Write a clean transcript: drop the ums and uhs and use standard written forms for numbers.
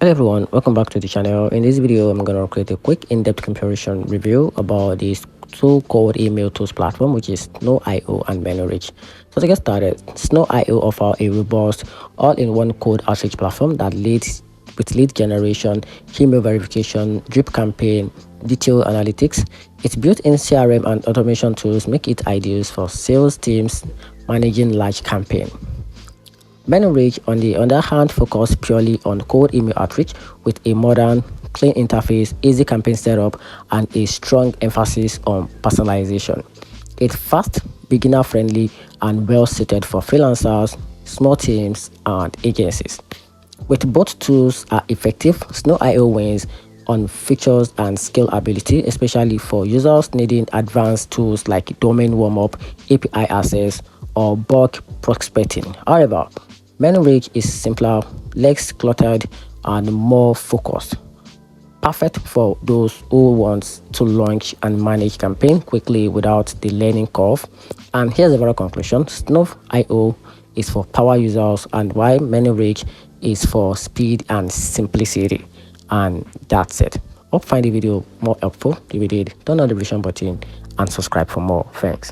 Hello everyone, welcome back to the channel. In this video, I'm going to create a quick in-depth comparison review about these two cold email tools platform, which is Snov and Manyreach. So to get started, Snov offer a robust all-in-one code outreach platform that leads with lead generation, email verification, drip campaign, detailed analytics. Its built-in CRM and automation tools make it ideal for sales teams managing large campaigns. Manyreach, on the other hand, focus purely on cold email outreach with a modern, clean interface, easy campaign setup, and a strong emphasis on personalization. It's fast, beginner-friendly, and well-suited for freelancers, small teams, and agencies. With both tools are effective, Snov wins on features and scalability, especially for users needing advanced tools like domain warm-up, API access, or bulk prospecting. However, Manyreach is simpler, less cluttered, and more focused. Perfect for those who want to launch and manage campaign quickly without the learning curve. And here's the very conclusion: Snov is for power users, and why Manyreach is for speed and simplicity. And that's it. Hope you find the video more helpful. If you did, turn on the notification button and subscribe for more. Thanks.